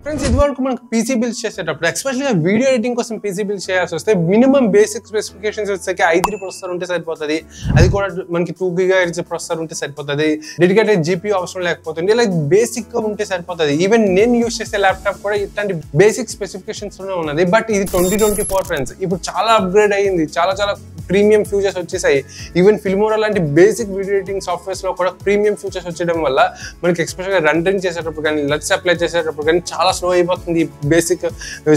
Friends ఇదివరకు మనకు PC builds చేసేటప్పుడు ఎస్పెషల్గా వీడియో ఎడిటింగ్ కోసం పీసీ బిల్డ్స్ చేయాల్సి వస్తే మినిమం బేసిక్ స్పెసిఫికేషన్స్ వచ్చేసరికి i3 ప్రాసెసర్ ఉంటే సరిపోతుంది. అది కూడా మనకి 2 GHz ప్రాసెసర్ ఉంటే సరిపోతుంది. డెడికేటెడ్ జీపీయూ అవసరం లేకపోతుంది. ఇలా బేసిక్ గా ఉంటే సరిపోతుంది. ఈవెన్ నేను యూస్ చేసే ల్యాప్టాప్ కూడా ఇట్లాంటి బేసిక్ స్పెసిఫికేషన్స్ లోనే ఉన్నది. బట్ ఇది 2024 ఫ్రెండ్స్. ఇప్పుడు చాలా అప్గ్రేడ్ అయ్యింది. చాలా ప్రీమియం ఫ్యూచర్స్ వచ్చేసాయి. ఈవెన్ ఫిల్మోరా లాంటి బేసిక్ వీడియో ఎడిటింగ్ సాఫ్ట్వేర్స్ లో కూడా ప్రీమియం ఫ్యూచర్స్ వచ్చేయడం వల్ల మనకి ఎక్స్పెషల్గా రెండరింగ్ చేసేటప్పుడు కానీ లెట్స్ అప్లై చేసేటప్పుడు కానీ చాలా స్లో అయిపోతుంది బేసిక్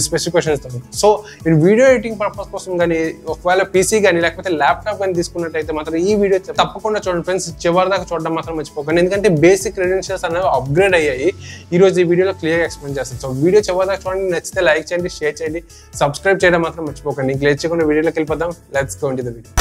స్పెసిఫికేషన్స్. సో మీరు వీడియో ఎడిటింగ్ పర్పస్ కోసం కానీ ఒకవేళ పీసీ కానీ లేకపోతే ల్యాప్టాప్ కానీ తీసుకున్నట్టయితే మాత్రం ఈ వీడియో తప్పకుండా చూడండి ఫ్రెండ్స్. చివరి దాకా చూడడం మాత్రం మర్చిపోకండి. ఎందుకంటే బేసిక్ క్రెడెన్షియల్స్ అనేవి అప్గ్రేడ్ అయ్యాయి. ఈ రోజు ఈ వీడియోలో క్లియర్గా ఎక్స్ప్లెయిన్ చేస్తాను. సో వీడియో చివరి దాకా చూడండి. నచ్చితే లైక్ చేయండి, షేర్ చేయండి, సబ్స్క్రైబ్ చేయడం మాత్రం మర్చిపోకండి. ఇంక లేట్ చేయకుండా వీడియోలోకి వెళ్ళిపోదాం. Let's go into the video.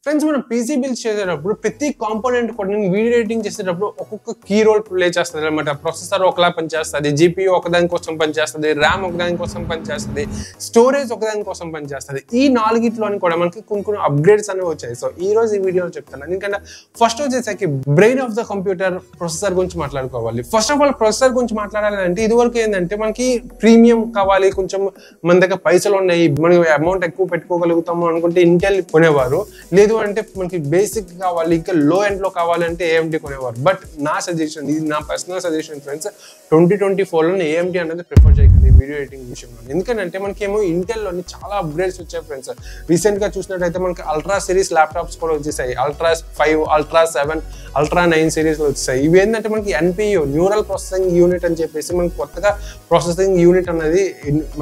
Friends మనం పీసీ బిల్డ్ చేసేటప్పుడు ప్రతి కాంపోనెంట్ కూడా వీడియో ఎడిటింగ్ చేసేటప్పుడు ఒక్కొక్క కీ రోల్ ప్లే చేస్తుంది అనమాట. ప్రొసెసర్ ఒకలా పనిచేస్తుంది, జీపీయూ ఒకదాని కోసం పనిచేస్తుంది, ర్యామ్ ఒకదాని కోసం పనిచేస్తుంది, స్టోరేజ్ ఒకదాని కోసం పనిచేస్తుంది. ఈ నాలుగిట్లోని కూడా మనకి కొన్ని అప్గ్రేడ్స్ అనేవి వచ్చాయి. సో ఈ రోజు ఈ వీడియోలో చెప్తాను. ఎందుకంటే ఫస్ట్ వచ్చేసరికి brain of the computer processor గురించి మాట్లాడుకోవాలి. ఫస్ట్ ఆఫ్ ఆల్ ప్రొసెసర్ గురించి మాట్లాడాలంటే ఇదివరకు ఏంటంటే మనకి ప్రీమియం కావాలి, కొంచెం మన దగ్గర పైసలు ఉన్నాయి, మనం అమౌంట్ ఎక్కువ పెట్టుకోగలుగుతాము అనుకుంటే ఇంటెల్ కొనేవారు. లేదు అంటే మనకి బేసిక్ కావాలి, ఇంకా లో ఎండ్ లో కావాలంటే ఏఎండి కొనేవారు. బట్ నా సజెషన్, ఇది నా పర్సనల్ సజెషన్ ఫ్రెండ్స్, 2024లో ఏఎండి అనేది ప్రిఫర్ చేయకండి వీడియో ఎడిటింగ్ విషయంలో. ఎందుకంటే మనకేమో ఇంటెల్లోని చాలా అప్గ్రేడ్స్ వచ్చాయి ఫ్రెండ్స్. రీసెంట్ గా చూసినట్టయితే మనకి అల్ట్రా సిరీస్ ల్యాప్టాప్స్ కూడా వచ్చేసాయి. అల్ట్రా 5, అల్ట్రా 7, అల్ట్రా 9 సిరీస్ లో వచ్చేసాయి. ఇవి ఏంటంటే మనకి ఎన్పియూ, న్యూరల్ ప్రాసెసింగ్ యూనిట్ అని చెప్పేసి మనకి కొత్తగా ప్రాసెసింగ్ యూనిట్ అనేది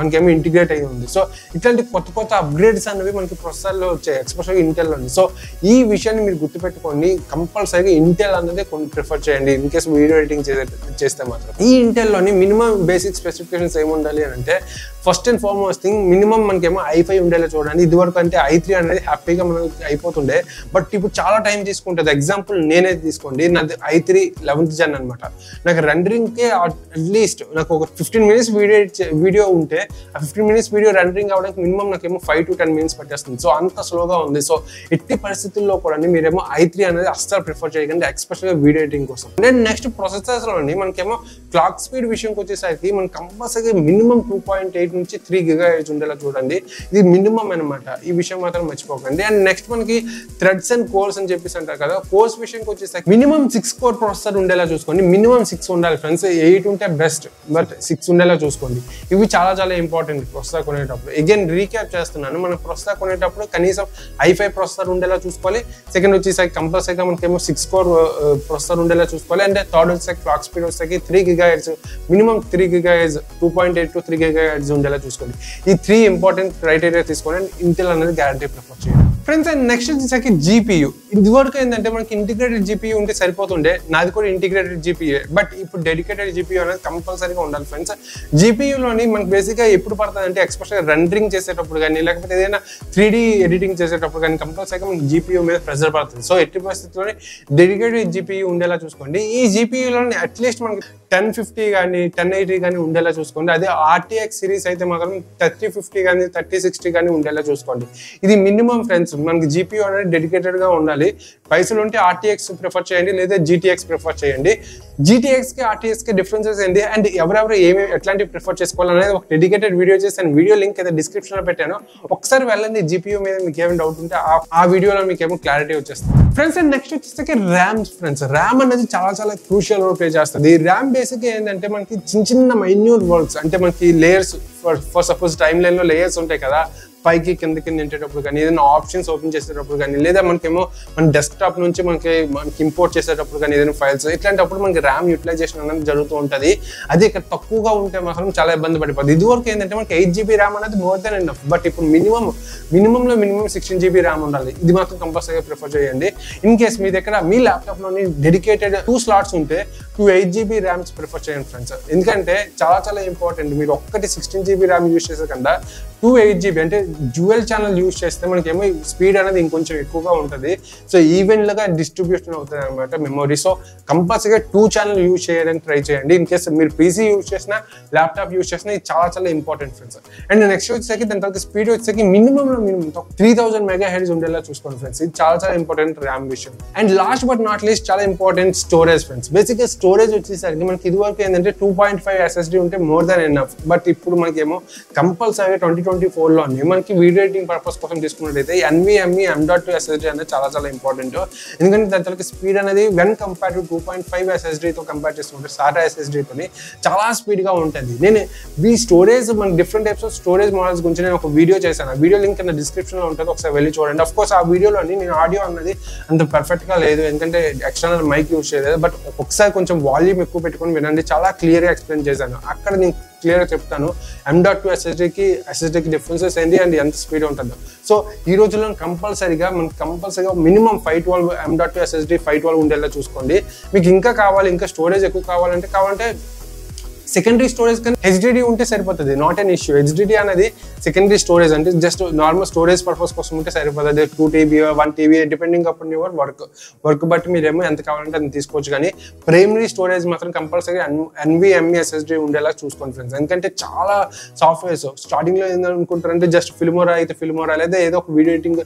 మనకేమో ఇంటిగ్రేట్ అయ్యి ఉంది. సో ఇట్లాంటి కొత్త అప్గ్రేడ్స్ అనేవి మనకి ప్రొసెసర్లో వచ్చాయి, ఎస్పెషల్గా ఇంటెల్లోని. సో ఈ విషయాన్ని మీరు గుర్తుపెట్టుకోండి. కంపల్సరీగా ఇంటెల్ అనేది కొన్ని ప్రిఫర్ చేయండి ఇన్ కేసు వీడియో ఎడిటింగ్ చేస్తే మాత్రం. ఈ ఇంటెల్లోని మినిమం బేసిక్ స్పెసిఫికేషన్స్ ఏముండాలి అని అంటే first and foremost thing minimum మనకేమో i5 ఉండేలా చూడండి. ఇదివరకు అంటే i3 అనేది హ్యాపీగా మనకి అయిపోతుండే. బట్ ఇప్పుడు చాలా టైం తీసుకుంటుంది. ఎగ్జాంపుల్ నేనే తీసుకోండి, నాది i3 11th gen అనమాట. నాకు రెండరింగ్కే అట్లీస్ట్ నాకు ఒక 15 minutes వీడియో ఉంటే ఆ 15 minutes వీడియో రెండరింగ్ అవడానికి మినిమం నాకేమో 5 to 10 minutes పట్టేస్తుంది. సో అంత స్లోగా ఉంది. సో ఎట్టి పరిస్థితుల్లో కూడా మీరేమో i3 అనేది అస్సలు ప్రిఫర్ చేయకండి, ఎస్పెషల్గా వీడియో ఎడిటింగ్ కోసం. అండ్ నెక్స్ట్ ప్రాసెసర్స్లోని మనకేమో క్లాక్ స్పీడ్ విషయంకి వచ్చేసరికి మనకి కంపల్సరీ మినిమం 2.8 నుంచి 3 GHz ఉండేలా చూడండి. ఇది మినిమం అనమాట. ఈ విషయం మాత్రం మర్చిపోకండి. అండ్ నెక్స్ట్ మనకి థ్రెడ్స్ అండ్ కోర్స్ అని చెప్పేసి అంటారు కదా, కోర్స్ విషయంకి వచ్చేసరికి మినిమం 6 core ప్రాసెసర్ ఉండేలా చూసుకోండి. మినిమం 6 ఉండాలి ఫ్రెండ్స్. 8 ఉంటే బెస్ట్, బట్ 6 ఉండేలా చూసుకోండి. ఇవి చాలా ఇంపార్టెంట్ ప్రొసెసర్ కొనేటప్పుడు. అగైన్ రీక్యాప్ చేస్తున్నాను, మనం ప్రొసెసర్ కొనేటప్పుడు కనీసం i5 ప్రాసెసర్ ఉండేలా చూసుకోవాలి. సెకండ్ వచ్చేసరికి కంపల్సరీగా మనకేమో 6 core ప్రాసెసర్ ఉండేలా చూసుకోవాలి. అండ్ థర్డ్ వచ్చేసరికి క్లాక్ స్పీడ్ వచ్చేసరికి 3 GHz, minimum 3 GHz, 2.8 to 3 GHz ఉండేలా చూసుకోండి. ఈ 3 ఇంపార్టెంట్ క్రైటీరియా తీసుకోండి. ఇంటెల్ అనేది గ్యారంటీ ప్రిఫర్ చేయండి ఫ్రెండ్స్. అండ్ నెక్స్ట్ వచ్చేసరికి జీపీయూ. ఇదివరకు ఏంటంటే మనకి ఇంటిగ్రేటెడ్ జీపీయూ ఉంటే సరిపోతుండే. నాది కూడా ఇంటిగ్రేటెడ్ జీపీయూ. బట్ ఇప్పుడు డెడికేటెడ్ జీపీయూ అనేది కంపల్సరీగా ఉండాలి ఫ్రెండ్స్. జీపీయూలోని మనకి బేసిక్గా ఎప్పుడు పడుతుంది అంటే ఎక్స్పెషల్గా రెండరింగ్ చేసేటప్పుడు కానీ లేకపోతే ఏదైనా 3D ఎడిటింగ్ చేసేటప్పుడు కానీ కంపల్సరీగా మనకి జీపీయూ మీద ప్రెషర్ పడుతుంది. సో ఎట్టి పరిస్థితుల్లోనే డెడికేటెడ్ జీపీయూ ఉండేలా చూసుకోండి. ఈ జీపీయూలోని అట్లీస్ట్ మనకి 1050 కానీ 1080 కానీ ఉండేలా చూసుకోండి. అదే ఆర్టీఎక్స్ సిరీస్ అయితే మాత్రం 3050 కానీ 3060 కానీ ఉండేలా చూసుకోండి. ఇది మినిమం ఫ్రెండ్స్. మనకి జీపీయూ అనేది డెడికేటెడ్ గా ఉండాలి. పైసలు ఉంటే ఆర్టీఎక్స్ ప్రిఫర్ చేయండి, లేదా జీటీఎక్స్ ప్రిఫర్ చేయండి. జీటీఎక్స్ కి ఆర్టీఎక్స్ కి డిఫరెన్స్ ఏంటి అండ్ ఎవరెవరు ఎట్లాంటి ప్రిఫర్ చేసుకోవాలనేది ఒక డెడికేటెడ్ వీడియో చేసి వీడియో లింక్ అయితే డిస్క్రిప్షన్ లో పెట్టాను. ఒకసారి వెళ్ళండి. జీపీయూ మీద మీకు ఏమైనా డౌట్ ఉంటే ఆ వీడియోలో మీకు ఏమో క్లారిటీ వచ్చేస్తుంది ఫ్రెండ్స్. అండ్ నెక్స్ట్ వచ్చేసరికి ర్యామ్ ఫ్రెండ్స్. ర్యామ్ అనేది చాలా క్రూషియల్ రోల్ ప్లే చేస్తుంది. ర్యామ్ బేసిక్ ఏంటంటే మనకి చిన్న మైన్యూట్ వర్క్స్ అంటే మనకి layers, for suppose time line లో లేయర్స్ ఉంటాయి కదా, పైకి కిందకి నింటేటప్పుడు కానీ ఏదైనా ఆప్షన్స్ ఓపెన్ చేసేటప్పుడు కానీ లేదా మనకేమో మన డెస్క్టాప్ నుంచి మనకి ఇంపోర్ట్ చేసేటప్పుడు కానీ ఏదైనా ఫైల్స్ ఇట్లాంటప్పుడు మనకి ర్యామ్ యూటిలైజేషన్ అనేది జరుగుతూ ఉంటుంది. అది ఇక్కడ తక్కువగా ఉంటే మాత్రం చాలా ఇబ్బంది పడిపోతుంది. ఇదివరకు ఏంటంటే మనకి 8 GB ర్యామ్ అనేది మోర్ దెన్ ఎనఫ్. బట్ ఇప్పుడు మినిమంలో 16 GB ర్యామ్ ఉండాలి. ఇది మాత్రం కంపల్సరీగా ప్రిఫర్ చేయండి. ఇన్ కేస్ మీ దగ్గర మీ ల్యాప్టాప్లోని డెడికేటెడ్ 2 slots ఉంటే 2 8 GB ర్యామ్స్ ప్రిఫర్ చేయండి ఫ్రెండ్స్. ఎందుకంటే చాలా ఇంపార్టెంట్. మీరు ఒక్కటి 16 GB ర్యామ్ యూజ్ చేసే కన్నా 2 8 GB అంటే డ్యూయల్ ఛానల్ యూస్ చేస్తే మనకేమో స్పీడ్ అనేది ఇంకొంచెం ఎక్కువగా ఉంటుంది. సో ఈవెంట్లుగా డిస్ట్రిబ్యూషన్ అవుతుంది అనమాట మెమొరీ. సో కంపల్సరీగా 2 ఛానల్ యూజ్ చేయడానికి ట్రై చేయండి. ఇన్ కేస్ మీరు పీసీ యూజ్ చేసినా ల్యాప్టాప్ యూజ్ చేసినా ఇది చాలా చాలా ఇంపార్టెంట్ ఫ్రెండ్స్. అండ్ నెక్స్ట్ వచ్చేసరికి దాని తర్వాత స్పీడ్ వచ్చేసరికి మినిమం 3000 MHz ఉండేలా చూసుకోండి ఫ్రెండ్స్. ఇది చాలా చాలా ఇంపార్టెంట్ ర్యామ్ విషయం. And last but not least చాలా ఇంపార్టెంట్ స్టోరేజ్ ఫ్రెండ్స్. బేసిక్గా స్టోరేజ్ వచ్చేసరికి మనకి ఇదివరకు ఏంటంటే 2.5 SSD ఉంటే మోర్ దాన్ ఎనఫ్. బట్ ఇప్పుడు మనకేమో కంపల్సరీగా 2024లోనే మనకి వీడియో ఎడిటింగ్ పర్పస్ కోసం తీసుకున్నట్టయితే NVMe M.2 SSD అనేది చాలా చాలా ఇంపార్టెంట్. ఎందుకంటే దాని తర్వాత స్పీడ్ అనేది వెన్ కంపేర్ టు 2.5 SSDతో కంపేర్ చేసుకుంటే SATA SSDతోని చాలా స్పీడ్గా ఉంటుంది. నేను ఈ స్టోరేజ్ మన different types of storage models గురించి నేను ఒక వీడియో చేశాను. ఆ వీడియో లింక్ కింద డిస్క్రిప్షన్లో ఉంటుంది, ఒకసారి వెళ్ళి చూడండి. అఫ్ కోర్స్ ఆ వీడియోలోని నేను ఆడియో అన్నది అంత పర్ఫెక్ట్గా లేదు, ఎందుకంటే ఎక్స్టర్నల్ మైక్ యూజ్ చేయలేదు. బట్ ఒకసారి కొంచెం వాల్యూమ్ ఎక్కువ పెట్టుకొని వినండి, చాలా క్లియర్గా ఎక్స్ప్లెయిన్ చేశాను. అక్కడ నేను క్లియర్గా చెప్తాను M.2 SSDకి డిఫరెన్సెస్ ఏంటి అండ్ ఎంత స్పీడ్ ఉంటుందో. సో ఈ రోజుల్లో కంపల్సరీగా మినిమం 512 M.2 SSD 512 ఉండేలా చూసుకోండి. మీకు ఇంకా కావాలి, ఇంకా స్టోరేజ్ ఎక్కువ కావాలంటే సెకండరీ స్టోరేజ్ కానీ HDD ఉంటే సరిపోతుంది, నాట్ అన్ ఇష్యూ. HDD అనేది సెకండరీ స్టోరేజ్ అంటే జస్ట్ నార్మల్ స్టోరేజ్ పర్పస్ కోసం ఉంటే సరిపోతుంది. 2 TB 1 TB depending upon your work బట్టి మీరేమో ఎంత కావాలంటే అది తీసుకోవచ్చు. కానీ ప్రైమరీ స్టోరేజ్ మాత్రం కంపల్సరీ NVMe SSD ఉండేలా చూసుకోండి ఫ్రెండ్స్. ఎందుకంటే చాలా సాఫ్ట్వేర్స్ స్టార్టింగ్లో ఏంటనుకుంటారంటే జస్ట్ ఫిల్మోరా అయితే ఫిల్మోరా లేదా ఏదో ఒక వీడియో ఎడిటింగ్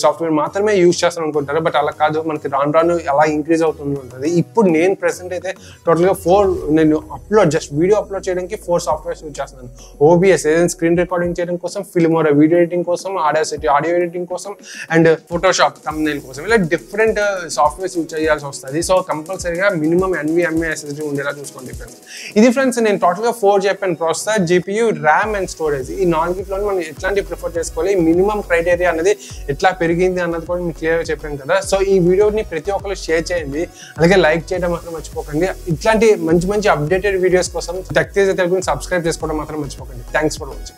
సాఫ్ట్వేర్ మాత్రమే యూజ్ చేస్తాను అనుకుంటారు. బట్ అలా కాదు, మనకి రాను అలా ఇంక్రీజ్ అవుతుంది ఉంటుంది. ఇప్పుడు నేను ప్రెసెంట్ అయితే టోటల్గా 4 నేను వీడియో అప్లోడ్ చేయడానికి 4 సాఫ్ట్వేర్స్ యూజ్ చేస్తున్నాను. OBS ఏదైనా స్క్రీన్ రికార్డింగ్ చేయడం కోసం, ఫిల్మోరా వీడియో ఎడిటింగ్ కోసం, ఆడియో ఎడిటింగ్ కోసం, అండ్ ఫోటోషాప్ థంబ్నెయిల్ కోసం, ఇలా డిఫరెంట్ సాఫ్ట్వేర్స్ యూజ్ చేయాల్సి వస్తుంది. సో కంపల్సరీగా మినిమం NVMe SSD ఉండేలా చూసుకోండి ఫ్రెండ్స్. ఇది ఫ్రెండ్స్ నేను టోటల్గా 4 చెప్పాను: processor, GPU, RAM and storage. ఈ 4 మనం ఎట్లాంటి ప్రిఫర్ చేసుకోవాలి, మినిమం క్రైటీరియా అనేది ఎట్లా పెరిగింది అన్నది కూడా మీకు క్లియర్గా చెప్పాను కదా. సో ఈ వీడియోని ప్రతి ఒక్కరు షేర్ చేయండి, అలాగే లైక్ చేయడం మాత్రం మర్చిపోకండి. ఇట్లాంటి మంచి అప్డేటెడ్ వీడియోస్ కోసం టెక్ తేజ తెలుగుని సబ్స్క్రైబ్ చేసుకోవడం మాత్రం మర్చిపోకండి. Thanks for watching.